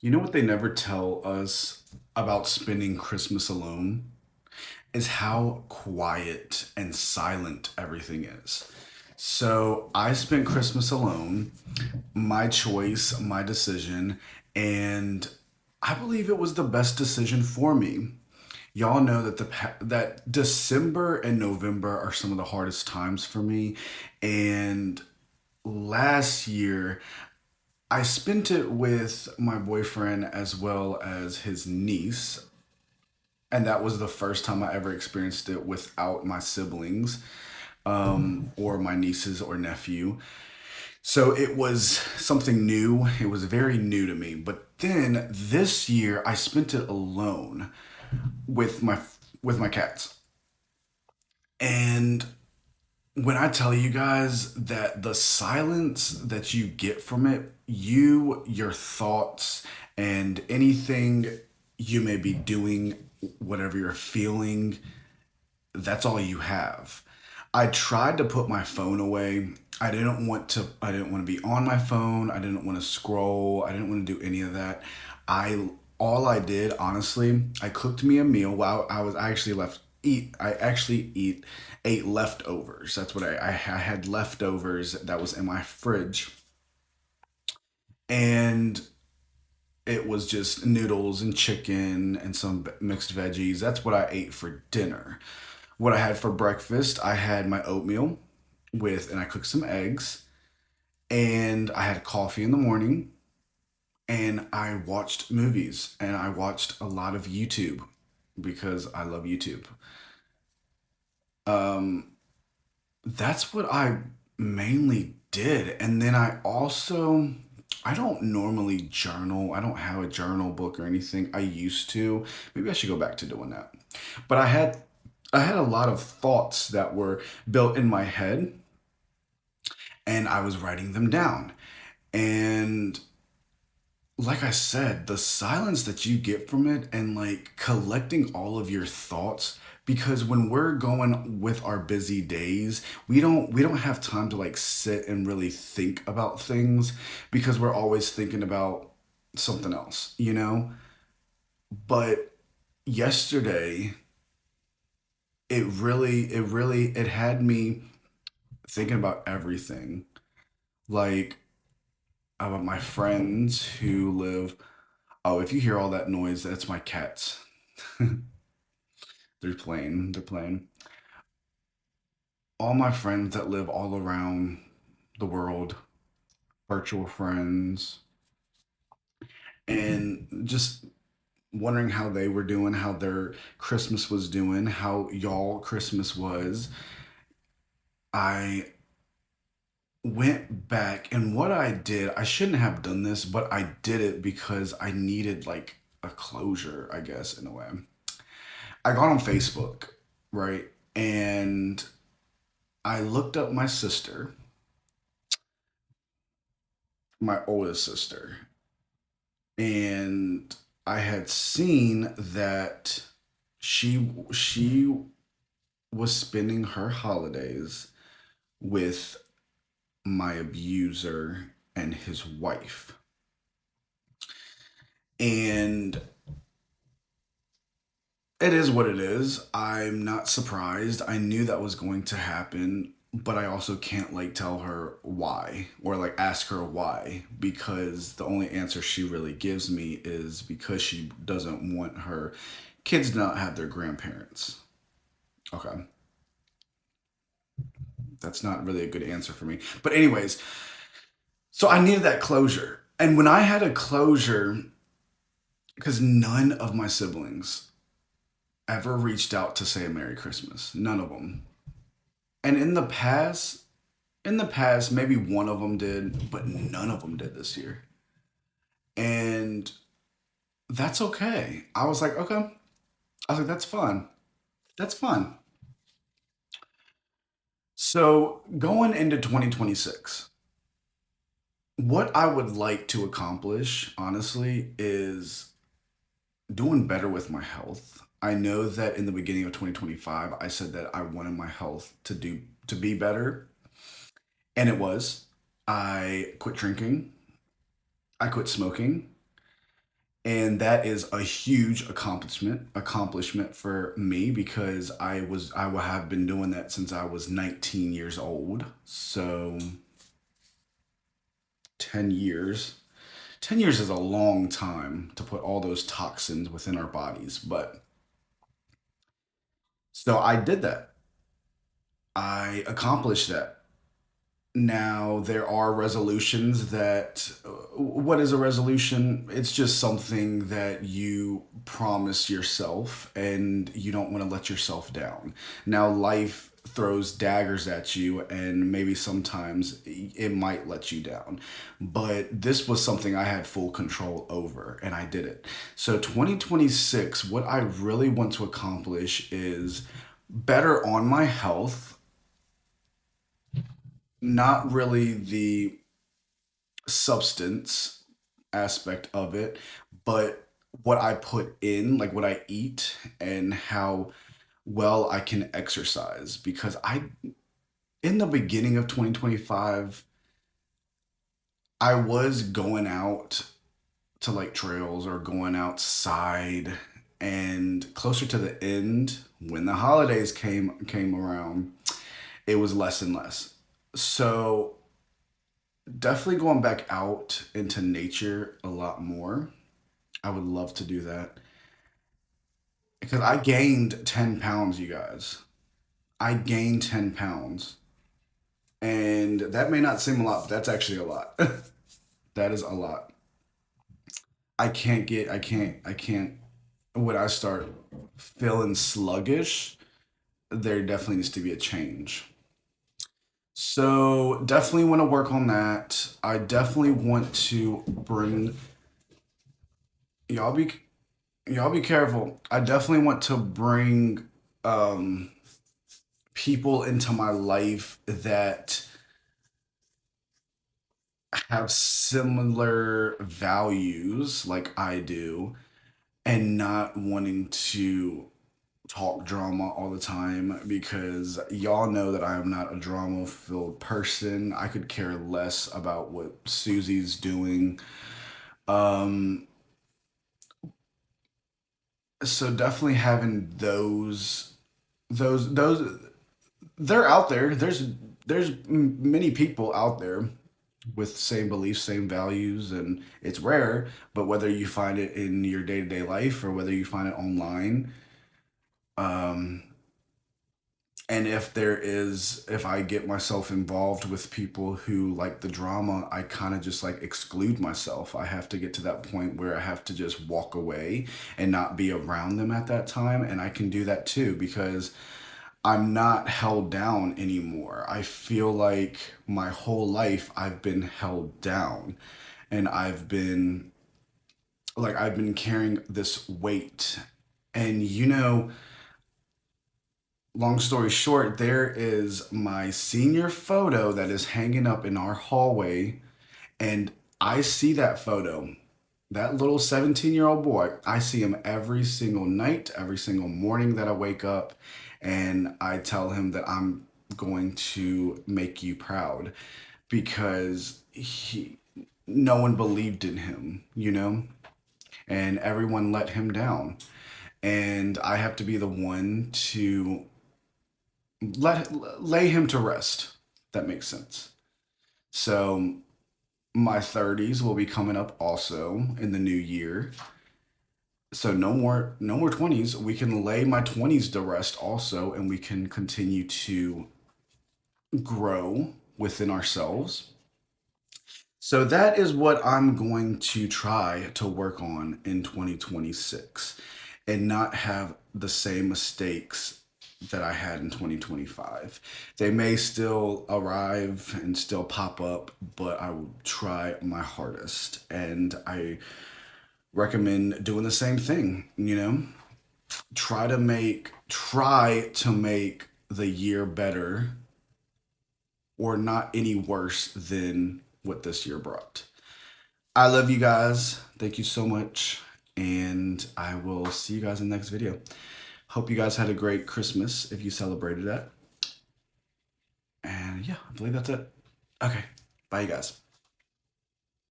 You know what they never tell us about spending Christmas alone is how quiet and silent everything is. So I spent Christmas alone, my choice, my decision, and I believe it was the best decision for me. Y'all know that that December and November are some of the hardest times for me, and last year I spent it with my boyfriend as well as his niece, and that was the first time I ever experienced it without my siblings, or my nieces or nephew. So it was something new. It was very new to me. But then this year, I spent it alone with my cats, and when I tell you guys that the silence that you get from it, your thoughts, and anything you may be doing, whatever you're feeling, that's all you have. I tried to put my phone away. I didn't want to be on my phone. I didn't want to scroll. I didn't want to do any of that. I All I did, honestly, I cooked me a meal while I actually left eat I actually eat ate leftovers. That's what I had leftovers that was in my fridge, and it was just noodles and chicken and some mixed veggies. That's what I ate for dinner. What I had for breakfast, I had my oatmeal and I cooked some eggs, and I had coffee in the morning, and I watched movies, and I watched a lot of YouTube because I love YouTube. Um, that's what I mainly did. And then I don't normally journal. I don't have a journal book or anything. I used to. Maybe I should go back to doing that. But I had a lot of thoughts that were built in my head, and I was writing them down. And like I said, the silence that you get from it, and like collecting all of your thoughts, because when we're going with our busy days, we don't have time to like sit and really think about things because we're always thinking about something else, you know? But yesterday, it had me thinking about everything. Like about my friends who live. Oh, if you hear all that noise, that's my cats. They're playing. They're playing. All my friends that live all around the world, virtual friends, and just wondering how they were doing, how their Christmas was doing, how y'all Christmas was. I went back, and what I did, I shouldn't have done this, but I did it because I needed like a closure, I guess, in a way. I got on Facebook, right? And I looked up my sister, my oldest sister, and I had seen that she was spending her holidays with my abuser and his wife. And it is what it is. I'm not surprised. I knew that was going to happen, but I also can't like tell her why or like ask her why, because the only answer she really gives me is because she doesn't want her kids to not have their grandparents. Okay. That's not really a good answer for me. But anyways, so I needed that closure. And when I had a closure, because none of my siblings ever reached out to say a Merry Christmas. None of them. And in the past, maybe one of them did, but none of them did this year. And that's okay. I was like, okay. I was like, that's fun. That's fun. So going into 2026, what I would like to accomplish, honestly, is doing better with my health. I know that in the beginning of 2025, I said that I wanted my health to be better, and it was. I quit drinking. I quit smoking. and that is a huge accomplishment for me because I have been doing that since I was 19 years old. So 10 years. 10 years is a long time to put all those toxins within our bodies, but so I did that. I accomplished that. Now, there are resolutions that, what is a resolution? It's just something that you promise yourself and you don't want to let yourself down. Now, life throws daggers at you, and maybe sometimes it might let you down. But this was something I had full control over, and I did it. So, 2026, what I really want to accomplish is better on my health, not really the substance aspect of it, but what I put in, like what I eat and how well I can exercise. Because in the beginning of 2025, I was going out to like trails or going outside, and closer to the end, when the holidays came around, it was less and less. So definitely going back out into nature a lot more. I would love to do that because I gained 10 pounds, you guys. I gained 10 pounds. And that may not seem a lot, but that's actually a lot. That is a lot. I can't, when I start feeling sluggish, there definitely needs to be a change. So definitely want to work on that. I definitely want to bring y'all be y'all be careful. I definitely want to bring um people into my life that have similar values like I do and not wanting to talk drama all the time because y'all know that I am not a drama filled person. I could care less about what Susie's doing. Um so definitely having those they're out there. There's many people out there with same beliefs, same values, and it's rare. But whether you find it in your day to day life or whether you find it online, um, and if I get myself involved with people who like the drama, I kind of just like exclude myself. I have to get to that point where I have to just walk away and not be around them at that time, and I can do that too because I'm not held down anymore. I feel like my whole life I've been held down and I've been carrying this weight. And long story short, there is my senior photo that is hanging up in our hallway, and I see that photo. That little 17-year-old boy, I see him every single night, every single morning that I wake up, and I tell him that I'm going to make you proud because no one believed in him, and everyone let him down. And I have to be the one to lay him to rest. That makes sense. So my 30s will be coming up also in the new year. So no more 20s. We can lay my 20s to rest also, and we can continue to grow within ourselves. So that is what I'm going to try to work on in 2026 and not have the same mistakes that I had in 2025. They may still arrive and still pop up, but I will try my hardest. And I recommend doing the same thing. Try to make the year better or not any worse than what this year brought. I love you guys. Thank you so much. And I will see you guys in the next video. Hope you guys had a great Christmas if you celebrated that. And yeah, I believe that's it. Okay. Bye, you guys.